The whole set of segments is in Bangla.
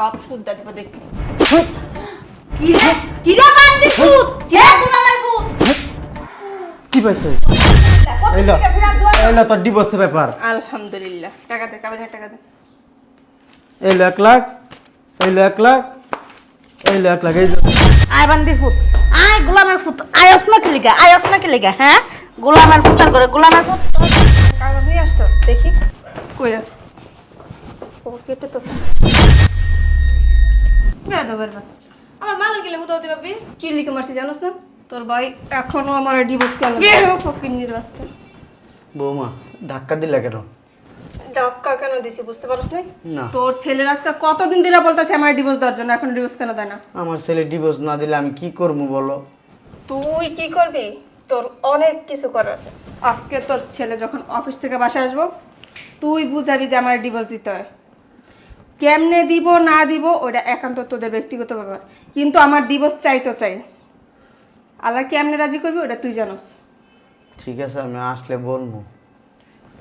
বাপ সুদ্দা দিব দেখি কি রে বান্দি সুদ কে গুলামের সুদ কি পাইছে এলো তোর ডিভোর্সের ব্যাপার। আলহামদুলিল্লাহ টাকা দে কাবিনে টাকা দে এলো 1 লাখ, এলো 1 লাখ, এলো 1 লাখ। এই যে আয় বান্দি ফুট আয় গোলামের ফুট আয়স না কি লিগা হ্যাঁ গোলামের ফুটার করে গোলামের ফুট কাগজ নিয়ে আসছো দেখি কই আছে ও কেটে তো বেদবের বাচ্চা আমার মা গেলে মতো হতে পারবি কি লিখে মারছি জানোস না তোর ভাই এখনো আমার ডিভোর্স কেন বের হো ফকিন্নির বাচ্চা বৌমা ধাক্কা দিলা কেন? ধাক্কা কেন দিছি বুঝতে পারছ না না। তোর ছেলের আজকে কতদিন ধরে বলতাছে আমার ডিভোর্স দেওয়ার জন্য এখন ডিভোর্স কেন দেয় না আমার ছেলে ডিভোর্স না দিলে আমি কি করবো বলো? তুই কি করবি তোর অনেক কিছু করার আছে আজকে তোর ছেলে যখন অফিস থেকে বাসায় আসবো তুই বুঝাবি যে আমার ডিভোর্স দিতে হয় কেমনে দিব না দিব ওটা একান্ত তোদের ব্যক্তিগত ব্যাপার কিন্তু আমার ডিভোর্স চাই তো চাই আল্লাহ কেমনে রাজি করবি ওটা তুই জানোস ঠিক আছে আমি আসলে বলবো।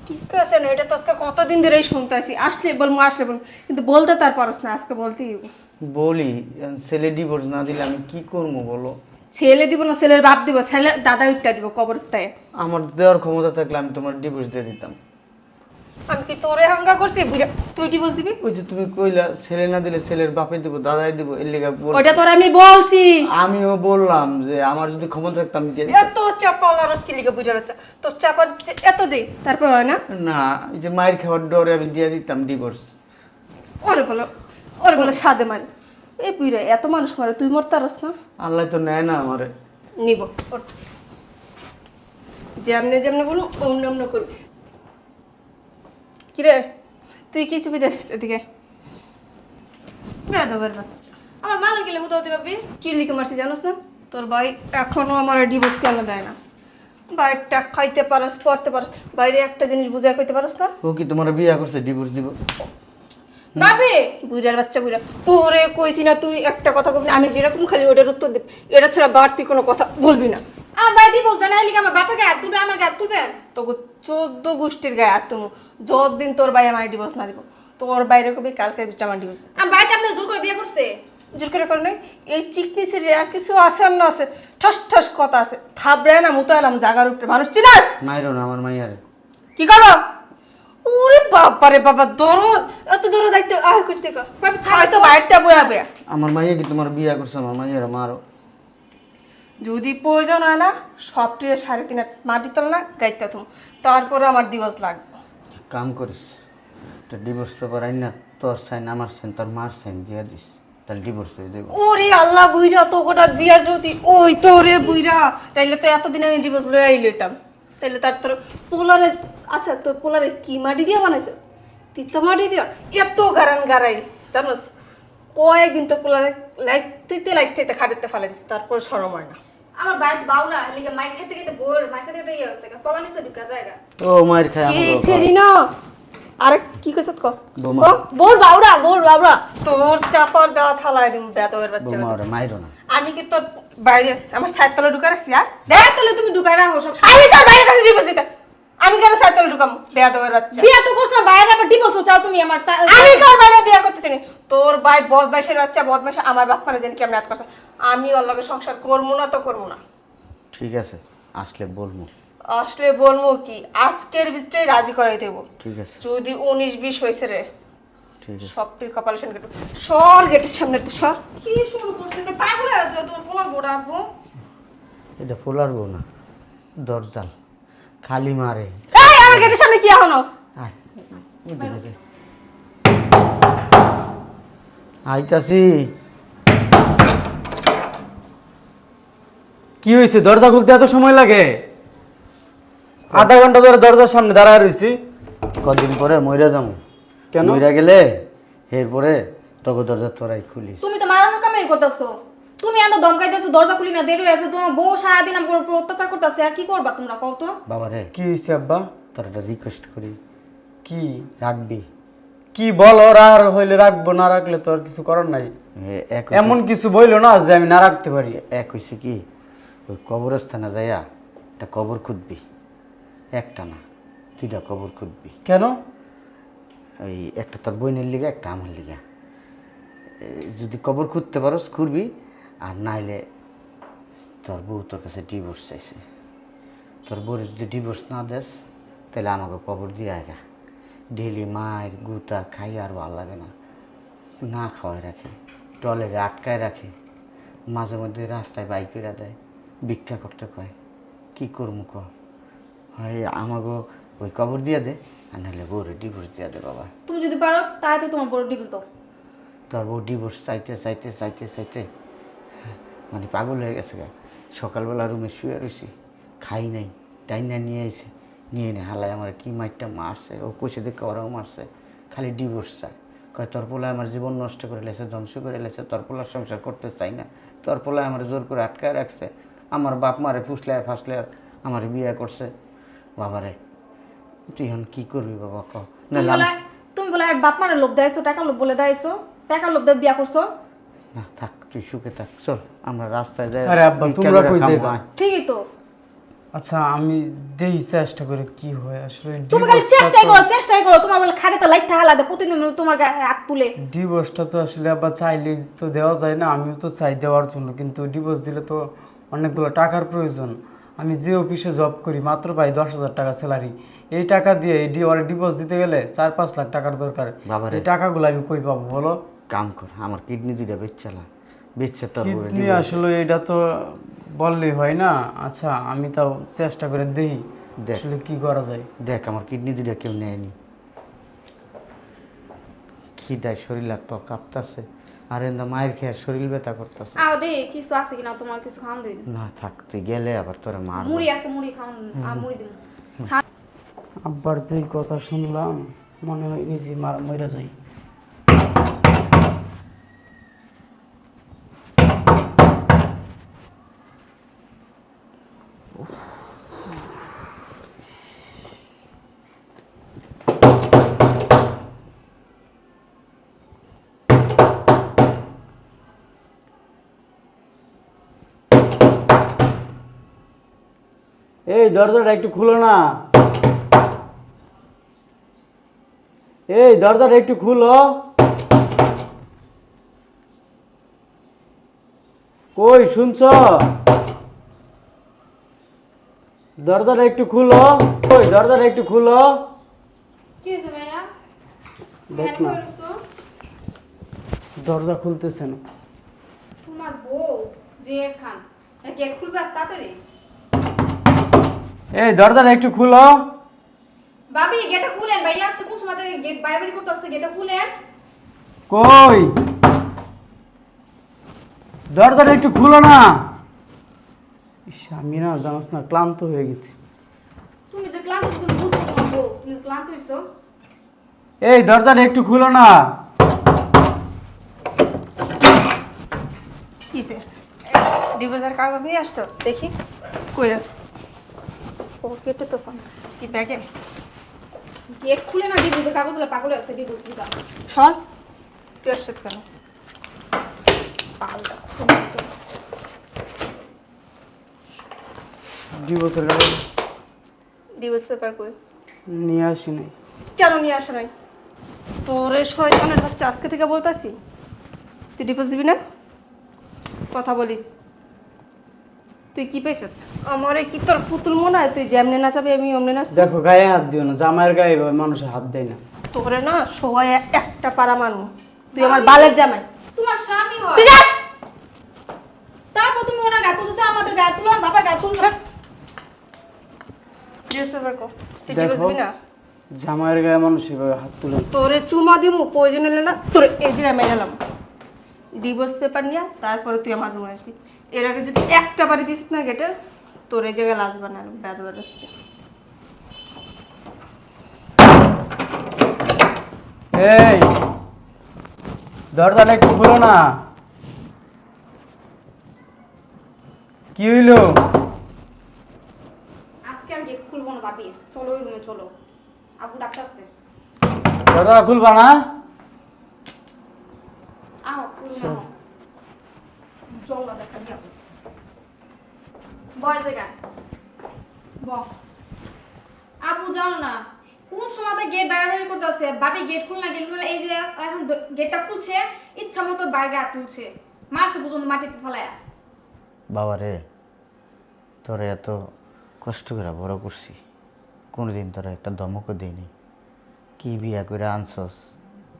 ঠিক আছে না এটা তো আজকে কতদিন ধরেই শুনতে আসি আসলে বলবো কিন্তু বলতে তার পারস না আজকে বলতেই হবে। বলি ছেলে ডিভোর্স না দিলে আমি কি করবো বলো? ছেলে দিব না ছেলের বাপ দিব ছেলে দাদা উঠটা দিব কবরের তাই আমার দেওয়ার ক্ষমতা থাকলে আমি তোমার ডিভোর্স দিয়ে দিতাম। আমি কি তোরে হাঙ্গা করছি বুঝা তুই ডিভোর্স দিবি ওই যে তুমি কইলা ছেলে না দিলে ছেলের বাপে দিব দাদাই দিব এর লেগে ওটা তোর আমি বলছি আমিও বললাম যে আমার যদি ক্ষমতা থাকতো আমি দিয়ে এত চাপা লরস কি লিখে বুঝা যাচ্ছে তোর চাপা এত দে তারপর হয় না না ওই যে মায়ের খাওয়ার ডরে আমি দিয়ে দিতাম ডিভোর্স। ওরে বলে সাদে মারি এই বুইরা এত মানুষ মারে তুই মরতে পারস না আল্লাহ তো নেয় না আমারে। নিব ওঠ যেমনে যেমনে বলুন অমনে অমনে করবি কিরে তুই কি চুপি দেখিস এদিকে বেদবের বাচ্চা আমার মা গেলে মতো হতে পারবি কি লিখে মারছি জানোস না তোর ভাই এখনো আমার ডিভোর্স কেন দেয় না বাইরটা খাইতে পারস পড়তে পারস বাইরে একটা জিনিস বুঝা কইতে পারস না ও কি তোমার বিয়ে করছে ডিভোর্স দিব? ভাবি বুড়ার বাচ্চা বুড়া তোরে কইছি না তুই একটা কথা বলবি না আমি যেরকম খালি ওটার উত্তর দেব এটা ছাড়া বাড়তি কোনো কথা বলবি না আমার বাড়ি ডিভোর্স দেন না লিখে আমার বাপকে হাত তুলবে আমার হাত তুলবেন তোকে 14 গোষ্ঠীর গায়ে আর তুমি যতদিন তোর ভাই আমার ডিভোর্স না দিব তোর বাইরে কবি কালকে আমার ডিভোর্স আমার বাড়িতে আপনার জোর করে বিয়ে করছে জোর করে করে নাই এই চিকনি সিরিয়াল আর কিছু আছে আর না আছে ঠস ঠস কথা আছে থাবড়ে না মুতো এলাম জাগার উপরে মানুষ চিনাস মাইরো না আমার মাইয়ারে। কি করো ওরে বাবা রে বাবা দরদ এত দরদ দেখতে আহ করতে কর হয়তো বাইরটা বয়া বয়া আমার মাইয়া কি তোমার বিয়ে করছে? আমার মাইয়ারে মারো। যদি প্রয়োজন হয় না সবটিরে 3.5 মাটি তল না গাইতে তুমি তারপরে আমার ডিভোর্স লাগবে কাম করিস তো ডিভোর্স পেপার আইন না তোর সাইন আমার সাইন তোর মার সাইন দিয়ে দিস তাহলে ডিভোর্স হয়ে যাবে। ওরে আল্লাহ বুইরা তো গোটা দিয়া যদি ওই তো রে বুইরা তাইলে তো এতদিন আমি ডিভোর্স লই লইতাম তাইলে তার তোর পোলারে আচ্ছা তোর পোলারে কি মাটি দিয়া বানাইছে তিতা মাটি দিয়া এত গারান গারাই জানোস কয়েকদিন তোর পোলারে লাইতে খাটিতে ফেলে দিস তারপর শরম হয় না আমার বাড়িতে বাউরা লিখে মাইক খেতে খেতে বোর মাইক খেতে খেতে ইয়ে হচ্ছে তলা নিচে ঢুকা জায়গা ও মায়ের খায় এই আমার সেরিনা আরে কি কইছত ক বোমা। বোর বাউরা তোর চাপড় দেওয়া থালায় দিম বেদবের বাচ্চা বোমা ওরে মাইরো না। আমি কি তোর বাইরে আমার সাইড তলে ঢুকা রাখছি আর যাই তাহলে তুমি ঢুকাই রাখো সব আমি তোর বাইরে কাছে ডিভোর্স দিতে আমি কেন সাইড তলে ঢুকাম বেদবের বাচ্চা বিয়া তো করছ না বাইরে আবার ডিভোর্স চাও তুমি আমার আমি তোর বাইরে বিয়ে করতে চাই তোর ভাই বদমাইশের বাচ্চা বদমাইশ আমার বাপ মানে জানি কেমন এত করছে আমি ওর লগে সংসার করবো না তো করবো না ঠিক আছে আসলে বলবো। আসলে বলবো কি আজকের ভিতরে রাজি করাই দেবো ঠিক আছে যদি 19-20 হয়েছে রে ঠিক আছে সবটির কপালে শুনে গেট সর গেটের সামনে তো সর কি শুরু করছিস পাগল হয়ে আছে তোমার পোলার বোড়া আব্বু এটা পোলার বউ না দরজাল খালি মারে। এই আমার গেটের সামনে কি এখনো আয় ওদিকে যাই। আইতাছি। কি হয়েছে দরজা খুলতে এত সময় লাগে? আধা ঘন্টা ধরে দরজার সামনে দাঁড়ায় রইছি। কদিন পরে মইরা যাবো। কেন? মইরা গেলে এরপরে তোকে দরজা তোরাই খুলিস। তুমি তো মারানোর কামাই করতেছো তুমি এত ধমকাইতেছো দরজা খুলি না দেরি হয়েছে তোমার বউ সারাদিন আমার উপর অত্যাচার করতেছে আর কি করবা তোমরা কও তো বাবা রে কি হয়েছে আব্বা? তোর একটা রিকোয়েস্ট করি, কি রাখবি? কি বলো? আর হইলে রাখবো, না রাখলে তো আর কিছু করার নাই। এমন কিছু বইলো না যে আমি না রাখতে পারি। এক হয়েছে কি, ওই কবরস্থানে যাইয়া একটা কবর খুঁজবি, একটা না 2টা কবর খুঁজবি। কেন? ওই একটা তোর বোনের লিগা, একটা আমার লিগা। যদি কবর খুঁড়তে পারোস খুঁড়বি, আর নাইলে তোর বউ তোর কাছে ডিভোর্স চাইছে। তোর বউরে যদি ডিভোর্স না দেস তাহলে আমাকে কবর দিয়ে আগা। ডেলি মায়ের গুতা খাই আর ভালো লাগে না, না খাওয়াই রাখে, টয়লেটে আটকায় রাখে, মাঝে মধ্যে রাস্তায় বাইক করে দেয়, ভিক্ষা করতে কয়। কী করবো ক? হয় আমাকে ওই কবর দিয়ে দে, আর নাহলে বউরে ডিভোর্স দিয়ে দে বাবা। তুমি যদি পারো তাহলে তোমার বড় ডিভোর্স দাও। তোর বউ ডিভোর্স চাইতে চাইতে চাইতে চাইতে মানে পাগল হয়ে গেছে গা। সকালবেলা রুমে শুয়ে রয়েছি, খাই নাই, টাইনা নিয়ে এসে নিয়ে নে হালায় আমার কি মাইটটা মারছে, ও কষে দেখে ওরাও মারছে, খালি ডিভোর্স চায়। কয় তোর পোলায় আমার জীবন নষ্ট করে লেছে, ধ্বংস করে লেছে, তোর পোলার সংসার করতে চাই না, তোর পোলায় আমার জোর করে আটকায় রাখছে, আমার বাপ মারে ফুসলে ফাসলে আমার বিয়ে করছে। বাবারে তুই এখন কী করবি বাবা ক? তুমি বলে আর বাপ মারে লোভ দেয়ছো, টাকা লোভ বলে দেয়ছো, টাকা লোভ দিয়ে বিয়া করছো। না থাক, তুই সুখে থাক, চল আমরা রাস্তায় যাই। আরে আব্বা, তোমরা কই যাইবা? ঠিকই তো, আচ্ছা আমি দেই চেষ্টা করে কি হয় আসলে। তুমি খালি চেষ্টাই করো, তোমার বলে খাতে লাইট হালা দে প্রতিদিন তোমার গায়ে হাত তুলে। ডিভোর্সটা তো আসলে আব্বা চাইলে তো দেওয়া যায় না, আমিও তো চাই দেওয়ার জন্য, কিন্তু ডিভোর্স দিলে তো অনেকগুলো টাকার প্রয়োজন। আমি যে অফিসে জব করি মাত্র পাই 10,000 টাকা স্যালারি, এই টাকা দিয়ে ওরা ডিভোর্স দিতে গেলে 4-5 লাখ টাকার দরকার। বাবারে। এই টাকাগুলো আমি কই পাবো বলো? কাম কর, আমার কিডনি দুইটা বেচছালা, বেচছে তোর বউরে কিডনি divorce। আসলে এটা তো বললেই হয় না। আচ্ছা আমি তাও চেষ্টা করে দেই, দেখ। আসলে কি করা যায়। দেখ আমার কিডনি দুইটা কেউ নেয়নি, খিদায় শরীর লাগতো কাঁপতাছে, আর এন্দা মায়ের খেয়ে শরীর ব্যথা করতেছে। আও দে কিছু আছে কিনা, তোমার কিছু খাওয়ান দিই। না থাক, তুই গেলে আবার তোরা মার। মুড়ি আছে, মুড়ি খাওয়ান, আর মুড়ি দিন। আব্বার যেই কথা শুনলাম মনে হয় নিজে মরে যাই। এই দরজাটা একটু খুলো না, এই দরজাটা একটু খুলো। কই শুনছ? দরজাটা একটু খুলো, কই দরজাটা একটু খুলো। কি হয়েছে ভাইয়া? দেখ না, দরজা খুলতেছে না। তোমার বউ যে খান গেট খুলবে তাড়াতাড়ি। এই দরজাটা একটু খুলো। ভাবি গেটটা খুলেন, ভাইয়া আসছে কোন সময় থেকে গেট বাইরে করতেছে, গেটটা খুলেন। কই দরজাটা একটু খুলো না। ইস, আমি না জানাস না ক্লান্ত হয়ে গেছি। তুমি যে ক্লান্ত হইছো, তুমি বুঝছো তোমার বউ, তুমি ক্লান্ত হইছো। এই দরজাটা একটু খুলো না। কিসে ডিভোর্সের কাগজ নিয়ে আসছো? দেখি কই রাখছো? ও কেটে তো ফোন কি ব্যাগে? গেট খুলে না, ডিভোর্সের কাগজ হলে পাগল আছে ডিভোর্স দিবা। শোন, তুই আসছিস কেন? পাল্টা ডিভোর্সের কাগজ ডিভোর্স পেপার কই? নিয়ে আসি নাই। কেন নিয়ে আসো নাই? তোরে শয়তানের বাচ্চা, আজকে থেকে বলতাছি তুই ডিভোর্স দিবি না। কথা বলিস, তুই কি পেয়েছ? আমারে কি তোর পুতুল মনে হয়? তুই যেমনে নাচাবি আমি অমনে নাচ। দেখো গায়ে হাত দিও না, জামাইয়ের গায়ে এভাবে মানুষের হাত দেয় না। তোরে না সবাই একটা পাড়া মানু। তুই আমার বালের জামাই। তোমার স্বামী হয়, তুই যা। তারপর তুমি ওনার গায়ে তুলছো, আমাদের গায়ে তুলো, বাবার গায়ে তুলছো। ডিভোর্স পেপার কো? তুই ডিভোর্স দেখো দিবি না? জামাইয়ের গায়ে মানুষ এভাবে হাত তুলে না। তোরে চুমা দিমু, প্রয়োজন হলে না তোরে এই জায়গায় মেরে নিলাম। ডিভোর্স পেপার নিয়ে তারপরে তুই আমার রুমে আসবি। এর আগে যদি একটা বাড়ি দিস না গেটে, তোর এই জায়গায় লাজবা না, বেদবার হচ্ছে। এই দরজাটা একটু খুলো না। কি হইলো? আজকে আর গেট খুলবো না ভাবি, চলো ওই রুমে চলো, আবু ডাক্তার আছে। দরজা খুলবা না? আহ রুমে আহ, চলো দেখা দিয়া বয় জায়গা ব। আপু জানো না কোন সময়তে গেট বাড়াবাড়ি করতেছে, বাপি গেট খুলনা এই যে এখন গেটটা খুলছে, ইচ্ছা মতো বাইরে হাত তুলছে, মারছে পর্যন্ত মাটিতে ফেলায়া। বাবা রে, তোরে এত কষ্ট করে বড় করছি, কোনোদিন তোরা একটা ধমকও দিইনি। কি বিয়া করে আনছস,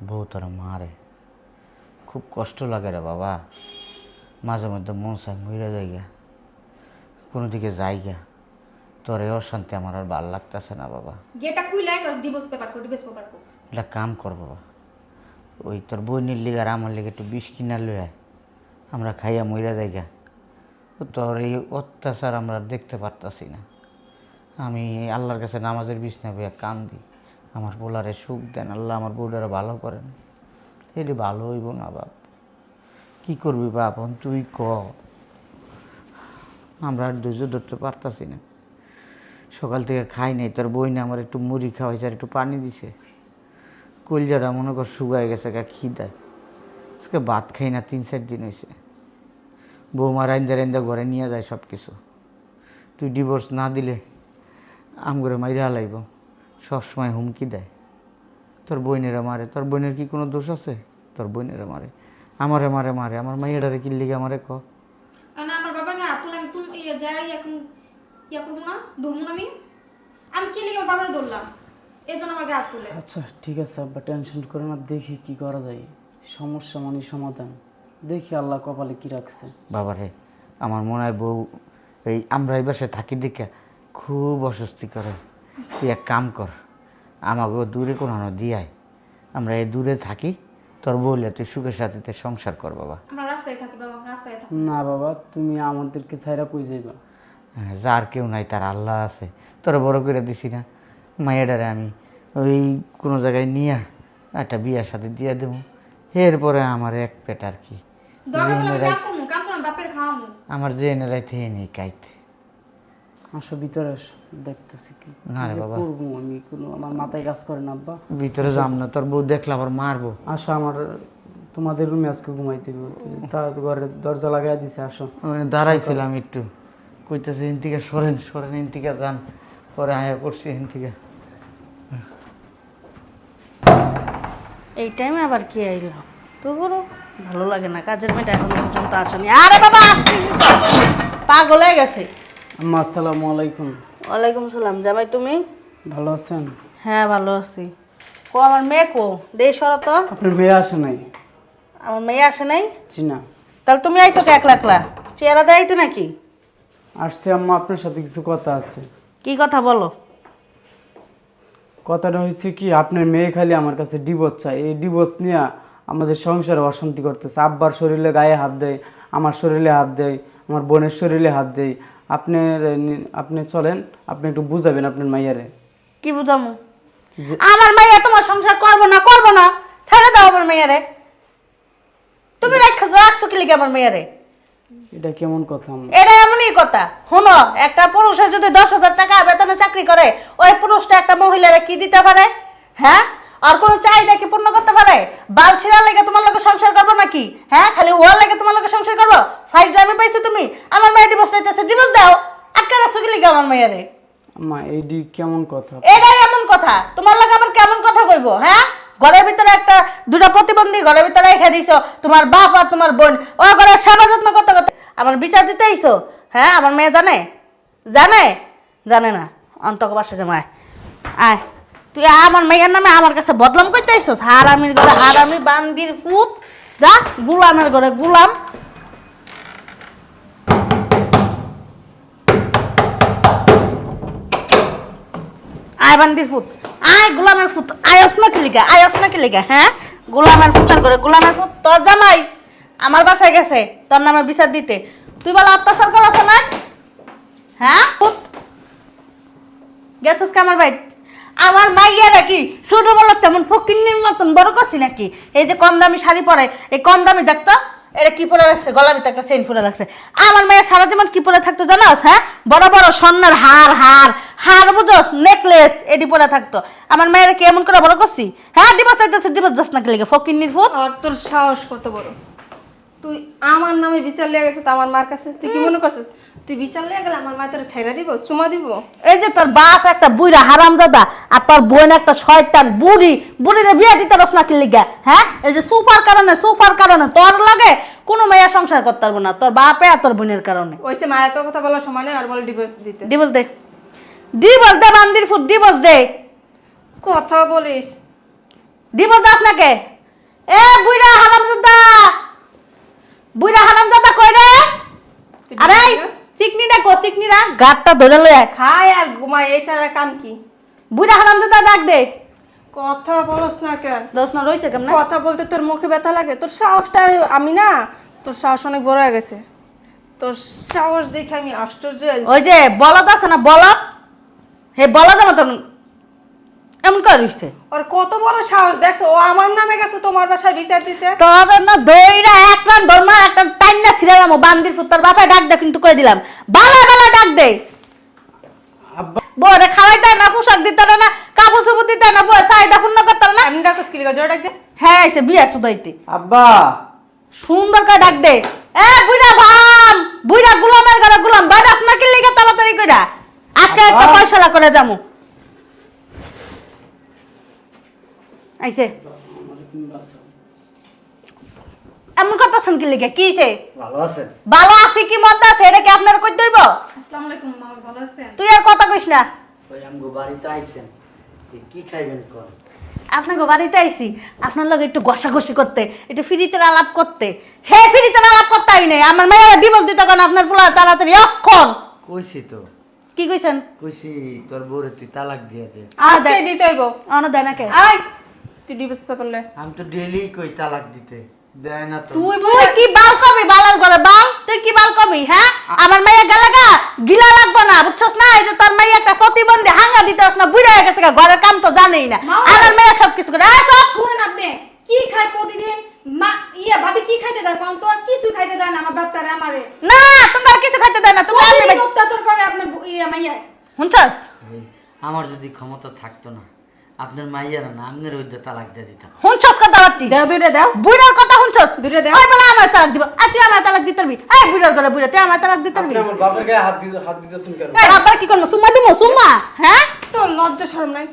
বউ তোরা মারে, খুব কষ্ট লাগে রে বাবা। মাঝে মধ্যে মন চাই মইরা যাইগা, কোনো দিকে যাইগা, তোর এই অশান্তি আমার আর ভালো লাগতেছে না বাবা। গেটটা খুইলা ডিভোর্স পেপার কো। এটা কাম কর বাবা, ওই তোর বোনের লিগে আর আমার লিগে একটু বিষ কিনা লই আয়, আমরা খাইয়া মইরা যাইগা। তোর এই অত্যাচার আমরা দেখতে পারতাছি না। আমি আল্লাহর কাছে নামাজের বিছনা বইয়া কান্দি, আমার পোলারে সুখ দেন আল্লাহ, আমার বউটারে ভালো করেন। এটি ভালো হইব না বাপ, কি করবি বাপ তুই ক। আমরা আর ধৈর্য ধরতে পারতাছি না। সকাল থেকে খাই নাই, তোর বই না আমার একটু মুড়ি খাওয়াইছে আর একটু পানি দিছে, কলজাটা মনে কর শুকায় গেছে গা খিদায়। আজকে ভাত খাই না 3-4 দিন হয়েছে। বৌমা রাইন্দা ঘরে নিয়ে যায় সব কিছু। তুই ডিভোর্স না দিলে আমগরে মাইরা হালাইব, সবসময় হুমকি দেয়। তোর বোনেরা মারে, তোর বোনের কি কোনো দোষ আছে? তোর বোনেরা মারে, আমারে মারে, আমার মাইয়াডারে কি লিগে আমারে ক। না আমার বাবার গায়ে হাত তুলে আমি যাই এখন করবো না, ধরবো না। আমি কি লিখে আমার বাবারে ধরলাম, এই জন্য আমার গায়ে হাত তুলে। আচ্ছা ঠিক আছে আব্বা, টেনশন করে না, দেখি কি করা যায়। সমস্যা মানে সমাধান, দেখি আল্লাহ কপালে কি রাখছে। বাবারে, আমার মনে হয় বউ এই আমরা এই বাসায় থাকি দেখে খুব অস্বস্তি করে। তুই এক কাম কর, আমাকে দূরে কোনো দিয়ায়, আমরা এই দূরে থাকি, তোর বললে তুই সুখের সাথে সংসার কর বাবা। আমরা রাস্তায় থাকি বাবা, রাস্তায় থাকি। না বাবা, তুমি আমাদেরকে ছাইরা কই যাইবা? যার কেউ নাই তার আল্লাহ আছে। তোরা বড় করে দিছি না, মায়েরারে আমি ওই কোনো জায়গায় নিয়ে একটা বিয়ার সাথে দিয়ে দেবো। এরপরে আমার এক পেট আর কি, কাম করুন বাপের খাওয়ামু। আমার জেনে রাইতে নেই কাইতে। আসো ভিতরে আসো, দেখতেছি কি না রে বাবা, করবো আমি, কোনো আমার মাথায় কাজ করে না আব্বা। ভিতরে যাম না, তোর বউ দেখলে আবার মারবো। আসো, আমার তোমাদের রুমে আজকে ঘুমাইতে হবে, তা ঘরে দরজা লাগাই দিছে। আসো। দাঁড়াইছিলাম একটু, কইতেছে এন থেকে সরেন এন থেকে যান, পরে আয়া করছি এন থেকে। এই টাইমে আবার কি আইলো? তো করো, ভালো লাগে না, কাজের মেয়েটা এখন পর্যন্ত আসেনি। আরে বাবা, পাগল হয়ে গেছে। আম্মা আসসালামু আলাইকুম। ওয়ালাইকুম সালাম। জামাই তুমি? ভালো আছেন? হ্যাঁ ভালো আছি। কো আমার মেয়ে কো? দে সরো তো। আপনার মেয়ে আসে নাই? আমার মেয়ে আসে নাই? জি না। তাহলে তুমি আইছো কে একলা একলা? চেহারা দেখাইতে নাকি? আসছে আম্মা, আপনার সাথে কিছু কথা আছে। কি কথা বলো? কথাটা হয়েছে কি, আপনার মেয়ে খালি আমার কাছে ডিভোর্স চায়। এই ডিভোর্স নিয়ে আমাদের সংসারে অশান্তি করতেছে। আব্বার শরীরে গায়ে হাত দেয়, আমার শরীরে হাত দেয়, আমার বোনের শরীরে হাত দেয়। আপনি চলেন, আপনি একটু বুঝাবেন আপনার মাইয়ারে। কি বুঝামু? আমার মাইয়া তোমার সংসার করবো না, ছেড়ে দাও আমার মেয়েরে। তুমি রাখছো কি লিখে আমার মেয়েরে? এটা কেমন কথা আম্মা? এটা এমনই কথা। শোনো, একটা পুরুষে যদি 10,000 টাকা বেতনে চাকরি করে, ওই পুরুষটা একটা মহিলারে কি দিতে পারে? হ্যাঁ, আর কোন চাহিদা কি পূর্ণ করতে পারে? বাল ছিঁড়া লেগে তোমার লোকে সংসার করবো নাকি? হ্যাঁ, খালি ওয়ার লেগে তোমার লোকে সংসার করবো? ফাইজলামি পাইছো তুমি? আমার মেয়ে ডিভোর্স চাইতেছে, ডিভোর্স দাও। আটকে রাখছো কি লিখে আমার মেয়েরে? আম্মা এইটি কেমন কথা? এটাই এমন কথা। তোমার লাগে আবার কেমন কথা কইবো? হ্যাঁ, ঘরের ভিতরে দুটা প্রতিবন্ধী ঘরের ভিতরে রেখে দিছো, তোমার বাপ আর তোমার বোন, ও ঘরের সেবা যত্ন করতে করতে আমার বিচার দিতে আইছো। হ্যাঁ, আমার মেয়ে জানে না। অন্তক বাসে জামায় আয়, তুই আমার মেয়ের নামে আমার কাছে বদনাম করতে আইছো। হারামির ঘরে হারামি, বান্দির ফুত, যা গুলামের ঘরে গুলাম। আয় বান্দির ফুত, আয় গোলামের ফুত, আয়স না কি লিগা? হ্যাঁ, গোলামের ফুতার করে গোলামের ফুত। তোর জামাই আমার বাসায় গেছে তোর নামে বিচার দিতে। তুই বলে অত্যাচার করাছ না? হ্যাঁ, গেছিস আমার ভাই? আমার মাইয়া নাকি ছোট বলো তেমন ফকিন্নির মতন বড় করছি নাকি? এই যে কম দামি শাড়ি পরে, এই কম দামি দেখতো, এটা কি পরে রাখছে? গলার ভিতরে একটা চেইন পরে রাখছে। আমার মেয়ে সারা জীবন কি পরে থাকতো জানোস? হ্যাঁ, বড় বড় স্বর্ণের হার বুঝোস, নেকলেস এটি পরে থাকতো। আমার মেয়ের কি এমন করে বড় করছি? হ্যাঁ, ডিভোর্স চাইতেছে, ডিভোর্স দাস নাকি লেগে ফকিন্নির ফুত। আর তোর সাহস কত বড়? তুই আমার নামে বিচার লেগে গেছে তো আমার মার কাছে, তুই কি মনে করছিস তুই বিচার লেগে গেলে আমার মা তোর ছাইরা দিব, চুমা দিব? এই যে তোর বাপ একটা বুইরা হারামজাদা আর তোর বোন একটা শয়তান বুড়ি, বুড়িরে বিয়ে দিতে রস না কি লিগা? হ্যাঁ, এই যে সুপার কারণে তোর লাগে কোনো মেয়ে সংসার করতে পারবো না, তোর বাপে আর তোর বোনের কারণে। ওইসে মায়া তোর কথা বলার সময় নেই আর বলে ডিভোর্স দিতে। ডিভোর্স দে, ডিভোর্স দে বান্দির ফুট, ডিভোর্স দে, কথা বলিস ডিভোর্স দে আপনাকে। এ বুইরা হারামজাদা কই রে? তুই আরে divorce দিবি না? চিকনিটা কো, চিকনিরা গাটটা ধরে লয়। খায় আর ঘুমায়, এই ছাড়া কাম কি? বুইরা হারামজাদা ডাক দে। কথা বলস না কেন? দোষ না রইছে কেমন? কথা বলতে তোর মুখে ব্যথা লাগে? তোর সাহসটা, আমি না, তোর সাহস অনেক বড় হয়ে গেছে। তোর সাহস দেখে আমি আশ্চর্য হয়ে ওই যে বলদ আছে না, বলদ, হে বলদ মতন এমন করিস। ওর কত বড় সাহস দেখছো, ও আমার নামে গেছে তোমার বাসায় বিচার দিতে। তোর না দইরা এক রান ধর্মা একটা টাইনা ছিড়ালাম বান্দির ফুতার বাপে ডাক দে, কিন্তু কই দিলাম বালা ডাক দে। আব্বা বরে খাওয়াইতে না, পোশাক দিতে না, কাপড় চোপড় দিতে না, বই চাহিদা পূর্ণ করতে না। আমি ডাকস কি লিগা, জোরে ডাক দে। হ্যাঁ আইছে বিয়া সুদাইতে, আব্বা সুন্দর করে ডাক দে। এ বুইড়া ভাম, বুইড়া গুলামের ঘরে গুলাম বাজাস না কি লিগা তাড়াতাড়ি কইরা আজকে একটা আব্বা। ফয়সালা করে যামু। আইছে এমন কথা শুন কি লিগা, কি হইছে? ভালো আছেন? ভালো আছি কি মন্দ আছে এটা কি আপনার কই দইব? আসসালামু আলাইকুম মামা, ভালো আছেন? তুই আর কথা কইস না। ওই আমগো বাড়িতে আইছেন, কি খাইবেন কোন? আপনাকে বাড়িতে আইছি আপনার লগে একটু ঘষাঘষি করতে, একটু ফ্রিতে আলাপ করতে। হে ফ্রিতে আলাপ করতে আই নাই, আমার মেয়েরা ডিভোর্স দিতে কোন আপনার ফুলা তাড়াতাড়ি অক্ষণ। কইছি তো, কি কইছেন? কইছি তোর বউরে তুই তালাক দিয়ে দে। আজকে দিতে হইব। অন দেয় না কে? আই তুই ডিভোর্স পেপার লে। আমি তো ডেইলি কই তালাক দিতে, দেয় না তো। তুই তুই কি বাল কবি বালার করে বাল? তুই কি বাল কবি? হ্যাঁ, আমার মেয়ে গেলাগা গিলা লাগবে না, বুঝছস না? এই যে তোর মেয়ে একটা প্রতিবন্ধী হাঙ্গা দিতেছ না, বুইড়া হয়ে গেছে গা, ঘরের কাম তো জানেই না। মামা। আমার মেয়ে সব কিছু করে। এই সব শুনেন আপনি কি খায় প্রতিদিন? মা ভাবি কি খাইতে দেয় কোন? তো কিছু খাইতে দেয় না আমার বাপটারে আমারে। না, তোমার কিছু খাইতে দেয় না, তুমি প্রতিদিন অত্যাচার করে আপনার মাইয়া। শুনছস? এই, আমার যদি ক্ষমতা থাকতো না, আপনার মাইয়ারা না আপনার ওই তালাক দিয়ে দিতাম। শুনছস কথা বার্তি? দাও, দুইটা দাও। বুইড়ার কথা শুনছস? দুইটা দাও। ওই বলে আমার তালাক দিব, আর তুই আমার তালাক দিতে পারবি? এই বুইড়ার করে বুইড়া, তুই আমার তালাক দিতে পারবি? আপনি আমার বাপের গায়ে হাত দিতেছেন কেন? এই আব্বা কি করবো? সুম্মা দিমু সুম্মা? হ্যাঁ, তোর লজ্জা শরম নাই?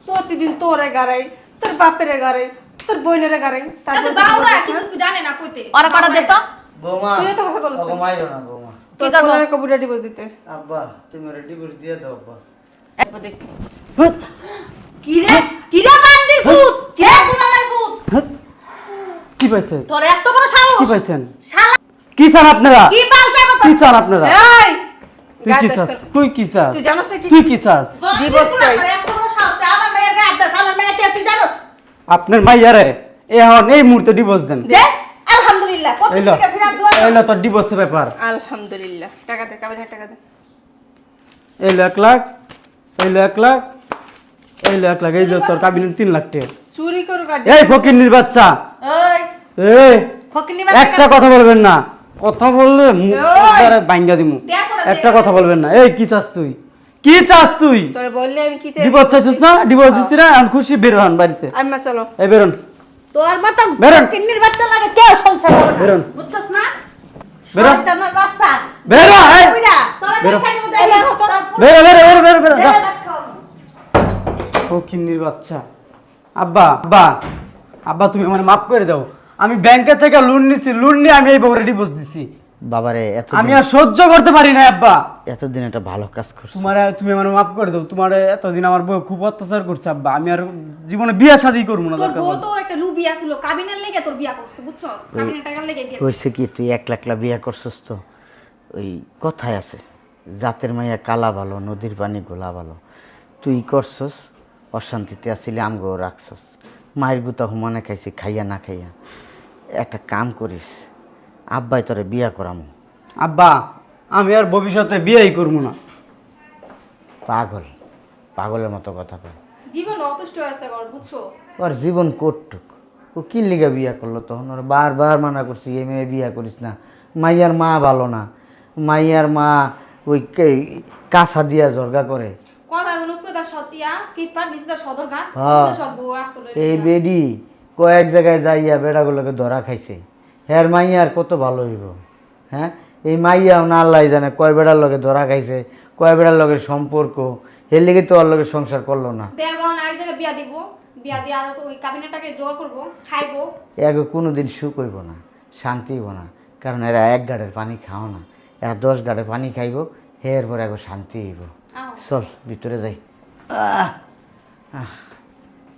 প্রতিদিন তোরে গারাই, তোর বাপের গারাই, তোর বোনের গারাই, তারপর তাতে বাউরা কিছু জানে না কইতে। ওরা কটা দে তো। বৌমা, তুইও তো কথা বলছ না। ওগো মাইরো না বৌমা। তোর করবো? পোলারে কবুটা ডিভোর্স দিতে। আব্বা তুমি ওরে ডিভোর্স দিয়ে দাও আব্বা। কি রে? কি রে বান্দির ভূত? কি রে গুলামের ভূত? কি পাইছেন? তোর এত বড় সাহস? কি পাইছেন? শালা কি চান আপনারা? কি বাল চাইবো কি তোর? চান আপনারা? এই তুই কি চাস? তুই কি চাস? তুই জানোস না কি? তুই কি চাস? divorce চাই। তোর এত বড় সাহস, তুই আমার মেয়ের গায়ে হাত দিস, আমার মেয়ে কে তুই জানোস? আপনার মাইয়ারে এখন এই মুহূর্তে ডিভোর্স দেন। দে, আলহামদুলিল্লাহ, কত এইলো থেকে ফিরাত দোয়া। এইলো তোর ডিভোর্সের ব্যাপার। আলহামদুলিল্লাহ। টাকা দে, কাবিনে টাকা দে। এইলো 1 লাখ, এইলো 1 লাখ, এইলো 1 লাখ, এইলো তোর কাবিনের 3 লাখ টাকা। চুরি করুক আর এই ফকিন্নির বাচ্চা, ওই এই ফকিন্নি একটা কথা বলবেন না, কথা বললে মুখ একবারে ভাঙ্গা দিমু। দেয়া করে দে। একটা কথা বলবেন না। এই কি চাস তুই? কি চাস তুই? তোরে বললে আমি কি চাই? ডিভোর্স চাইছিস না? ডিভোর্স দিছিস না? আমি খুশি, বের হন বাড়িতে। আম্মা চলো। এই বেরোন। তোর মত বেরোন। ফকিন্নির বাচ্চা লাগে কেউ সংসার করে না। বেরোন। বুঝছস না? বেরোন। শয়তানের বাচ্চা। বেরো, এই। বুইড়া, তোরা বেরো। দেখাই মতো এই দেখো তো। বেরো বেরো বেরো বেরো বেরো যা। দেখ খাও। ফকিন্নির বাচ্চা। আব্বা আব্বা আব্বা তুমি আমার মাফ করে দাও। আমি ব্যাংকে থেকে লোন নিছি, লোন নিয়ে আমি এই বউরে ডিভোর্স দিছি। বাবারে আমি আর সহ্য করতে পারি না আব্বা। এতদিন একটা ভালো কাজ করছো। তুমি আমার মাফ করে দাও। তোমার এতদিন আমার বউ খুব অত্যাচার করছে আব্বা। আমি আর জীবনে বিয়ে শাদী করবো না। তোর দরকার বউ পড়লে। তো একটা লুবি আছিল, কাবিনের লেগে তোর বিয়া করছে, বুঝছো? কাবিনের টাকার লেগে বিয়া করছে। কইছে কি তুই 1 লাখ বিয়া করছস তো? ওই কথায় আছে, জাতের মাইয়া কালা ভালো, নদীর পানি গোলা ভালো। তুই করছস, অশান্তিতে আসিলে আমগো রাখছস। মায়ের গুতা হুমানে খাইছি, খাইয়া না খাইয়া। একটা কাম করিস, আব্বাই তোরে বিয়া করামু। আব্বা আমি আর ভবিষ্যতে বিয়েই করবো না। পাগল, পাগলের মতো কথা কয়। জীবন অতুষ্ট হয়েছে গর, বুঝছো? ওর জীবন কোটটুক, ও কি লিগা বিয়া করলো? তখন ওর বারবার মানা করছি, এই মেয়ে বিয়া করিস না। মাইয়ার মা ভালো না, মাইয়ার মা ওই কাঁচা দিয়া জর্গা করে। কথা এখন উপরে তার সতিয়া কিটপাট নিচে তার সদরঘাট, হ্যাঁ। সব বউ আসলে। এই বেডি কয়েক জায়গায় যাইয়া বেড়াগুলোকে ধরা খাইছে। হ্যাঁ মাইয়া আর কত ভালো হইব। হ্যাঁ এই মাইয়াও না আল্লাহ জানে কয় বেড়ার লগে ধরা খাইছে, কয় বেড়ার লগে সম্পর্ক, এর লেগে তো ওর লগে সংসার করলো না। দেওয়া আরেক জায়গায় বিয়া দিব, বিয়া দিয়ে আর ওই কাবিনের টাকা জোগাড় করবো, খাইবো। একে কোনো দিন সুখ হইব না, শান্তি হইব না, কারণ এরা 1 গাড়ের পানি খাও না, এরা 10 গাড়ের পানি খাইব, এরপর একবার শান্তি হইব। আও। চল ভিতরে যাই। আহ আহ